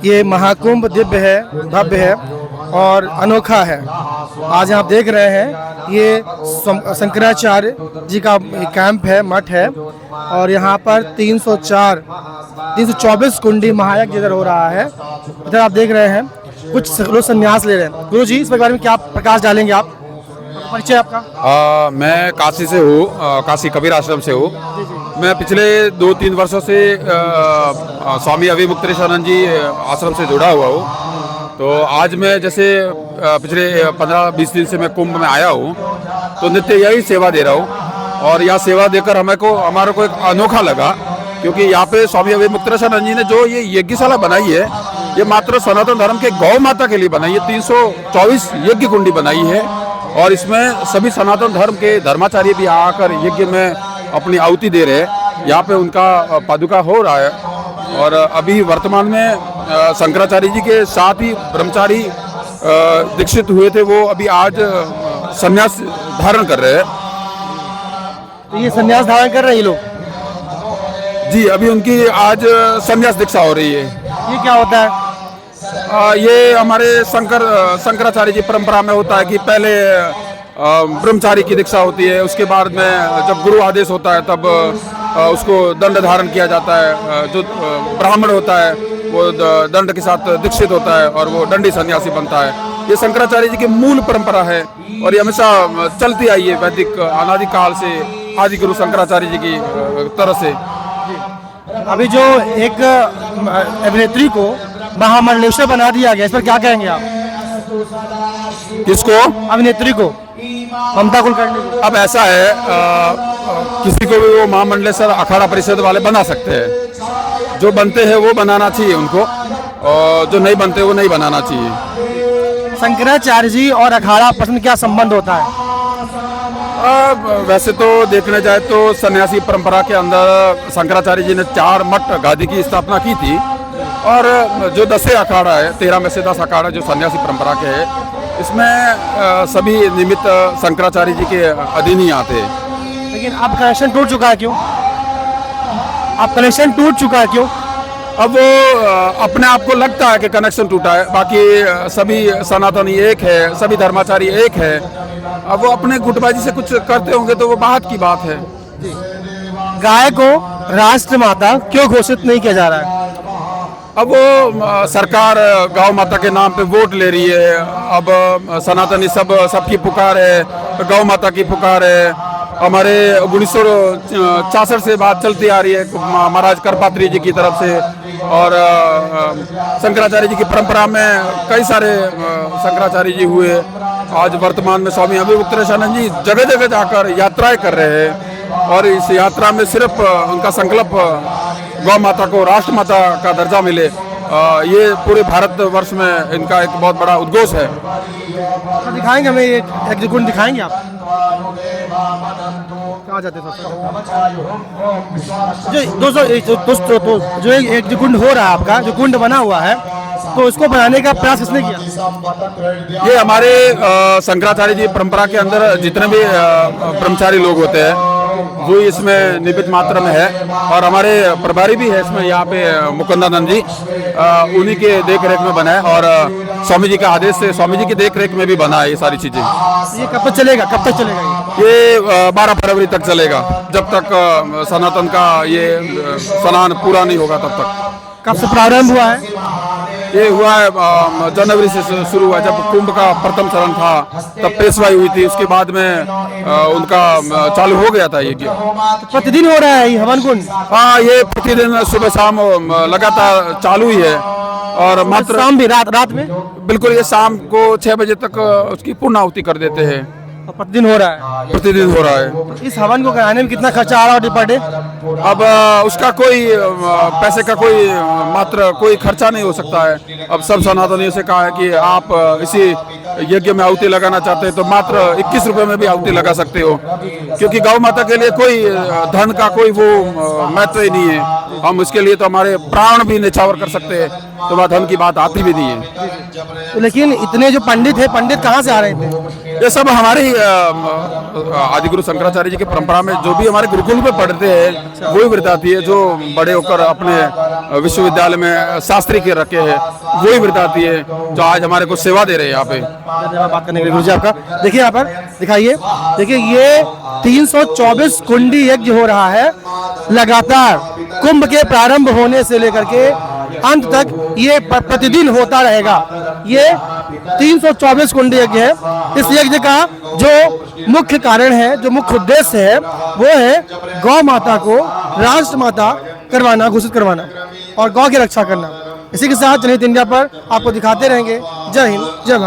ये महाकुंभ दिव्य है, भव्य है और अनोखा है। आज आप देख रहे हैं ये शंकराचार्य जी का कैंप है, मठ है और यहाँ पर 324 कुंडी महायज्ञ इधर हो रहा है। इधर आप देख रहे हैं कुछ लोग संन्यास ले रहे हैं। गुरु जी, इस बारे में क्या प्रकाश डालेंगे आप? परिचय आपका? मैं काशी से हूँ, काशी कबीर आश्रम से हूँ। मैं पिछले 2-3 वर्षों से स्वामी अविमुक्तेश्वरानंद जी आश्रम से जुड़ा हुआ हूँ। तो आज मैं जैसे पिछले 15-20 दिन से मैं कुंभ में आया हूँ, तो नित्य यही सेवा दे रहा हूँ और यह सेवा देकर हमारे को एक अनोखा लगा, क्योंकि यहाँ पे स्वामी अविमुक्तेश्वरानंद जी ने जो ये यज्ञशाला बनाई है, ये मात्र सनातन धर्म के गौ माता के लिए बनाई है। 324 यज्ञ कुंडी बनाई है और इसमें सभी सनातन धर्म के धर्माचार्य भी आकर यज्ञ में अपनी आहुति दे रहे हैं। यहाँ पे उनका पादुका हो रहा है और अभी वर्तमान में शंकराचार्य जी के साथ ही ब्रह्मचारी दीक्षित हुए थे, वो अभी आज संन्यास धारण कर रहे हैं। तो ये संन्यास धारण कर रहे हैं ये लोग? जी, अभी उनकी आज संन्यास दीक्षा हो रही है। ये क्या होता है? ये हमारे शंकराचार्य जी परंपरा में होता है कि पहले ब्रह्मचारी की दीक्षा होती है, उसके बाद में जब गुरु आदेश होता है तब उसको दंड धारण किया जाता है। जो ब्राह्मण होता है वो दंड के साथ दीक्षित होता है और वो दंडी सन्यासी बनता है। ये शंकराचार्य जी की मूल परंपरा है और ये हमेशा चलती आई है वैदिक अनादि काल से, आदि गुरु शंकराचार्य जी की तरफ से। अभी जो एक अभिनेत्री को महामंडलेश्वर बना दिया गया, इस पर क्या कहेंगे आप? किसको? अभिनेत्री को, ममता कुलकर्णी को। अब ऐसा है, किसी को भी वो महामंडलेश्वर अखाड़ा परिषद वाले बना सकते हैं। जो बनते हैं वो बनाना चाहिए उनको, और जो नहीं बनते वो नहीं बनाना चाहिए। शंकराचार्य जी और अखाड़ा आपस में क्या संबंध होता है? वैसे तो देखने जाए तो सन्यासी परंपरा के अंदर शंकराचार्य जी ने 4 मठ गादी की स्थापना की थी और जो 10 अखाड़ा है, 13 में से 10 अखाड़ा जो सन्यासी परंपरा के है, इसमें सभी निमित्त शंकराचार्य जी के अधीन ही आते हैं। लेकिन अब कनेक्शन टूट चुका है, क्यों? अब कनेक्शन टूट चुका है, क्यों? अब वो अपने आप को लगता है कि कनेक्शन टूटा है, बाकी सभी सनातनी एक है, सभी धर्माचारी एक है। अब वो अपने गुटबाजी से कुछ करते होंगे तो वो बात की बात है। गाय को राष्ट्रमाता क्यों घोषित नहीं किया जा रहा है? अब वो सरकार गौ माता के नाम पे वोट ले रही है। अब सनातनी सबकी पुकार है, गौ माता की पुकार है। हमारे 1966 से बात चलती आ रही है महाराज करपात्री जी की तरफ से, और शंकराचार्य जी की परंपरा में कई सारे शंकराचार्य जी हुए। आज वर्तमान में स्वामी अविमुक्तेश्वरानंद जी जगह जगह जाकर यात्राएं कर रहे हैं और इस यात्रा में सिर्फ उनका संकल्प गौ माता को राष्ट्र माता का दर्जा मिले, ये पूरे भारतवर्ष में इनका एक बहुत बड़ा उद्घोष है। तो दिखाएंगे हमें एक कुंड दिखाएंगे आप? कहाँ जाते हैं दोस्तों? जो एक कुंड हो रहा है आपका, जो कुंड बना हुआ है, तो इसको बनाने का प्रयास किसने किया? ये हमारे शंकराचार्य जी परंपरा के अंदर जितने भी ब्रह्मचारी लोग होते हैं वो इसमें निमित्त मात्रा में है, और हमारे प्रभारी भी है इसमें, यहाँ पे मुकुंदानंद जी, उन्हीं के देख रेख में बना है और स्वामी जी के आदेश से स्वामी जी की देख रेख में भी बना है ये सारी चीजें। ये कब तक चलेगा? कब तक चलेगा ये 12 फरवरी तक चलेगा, जब तक सनातन का ये स्नान पूरा नहीं होगा तब तक। कब से प्रारंभ हुआ है? ये हुआ है जनवरी से शुरू हुआ। जब कुंभ का प्रथम चरण था तब पेशवाई हुई थी, उसके बाद में उनका चालू हो गया था ये। प्रतिदिन हो रहा है ये हवन कुंड? हाँ, ये प्रतिदिन सुबह शाम लगातार चालू ही है, और मात्र शाम भी, रात में? बिल्कुल, ये शाम को 6 बजे तक उसकी पूर्णाहुति कर देते हैं। प्रतिदिन हो रहा है? प्रतिदिन हो रहा है। इस हवन को कराने में कितना खर्चा आ रहा है पर डे? अब उसका कोई पैसे का कोई मात्र कोई खर्चा नहीं हो सकता है। अब सब सनातनियों से कहा है कि आप इसी यज्ञ में आहुति लगाना चाहते हैं तो मात्र 21 रुपए में भी आहुति लगा सकते हो, क्योंकि गौ माता के लिए कोई धन का कोई वो महत्व ही नहीं है। हम इसके लिए तो हमारे प्राण भी न्यौछावर कर सकते हैं, तो वह धन की बात आती भी नहीं है। लेकिन इतने जो पंडित है, पंडित कहाँ से आ रहे थे? ये सब हमारे ही आदिगुरु शंकराचार्य जी की परंपरा में जो भी हमारे गुरुकुल में पढ़ते हैं वही वृत्ताती है। जो बड़े होकर अपने विश्वविद्यालय में शास्त्री के रखे हैं वही वृत्ताती है जो आज हमारे को सेवा दे रहे हैं यहाँ पे। धन्यवाद बात करने के लिए गुरुजी आपका। देखिए यहाँ पर दिखाइए, देखिए ये 324 कुंडी यज्ञ हो रहा है लगातार, कुंभ के प्रारंभ होने से लेकर के अंत तक ये प्रतिदिन होता रहेगा। ये 324 कुंडी यज्ञ है। इस यज्ञ का जो मुख्य कारण है, जो मुख्य उद्देश्य है, वो है गौ माता को राष्ट्र माता करवाना, घोषित करवाना और गौ की रक्षा करना। इसी के साथ जनहित इंडिया पर आपको दिखाते रहेंगे। जय हिंद, जय भारत।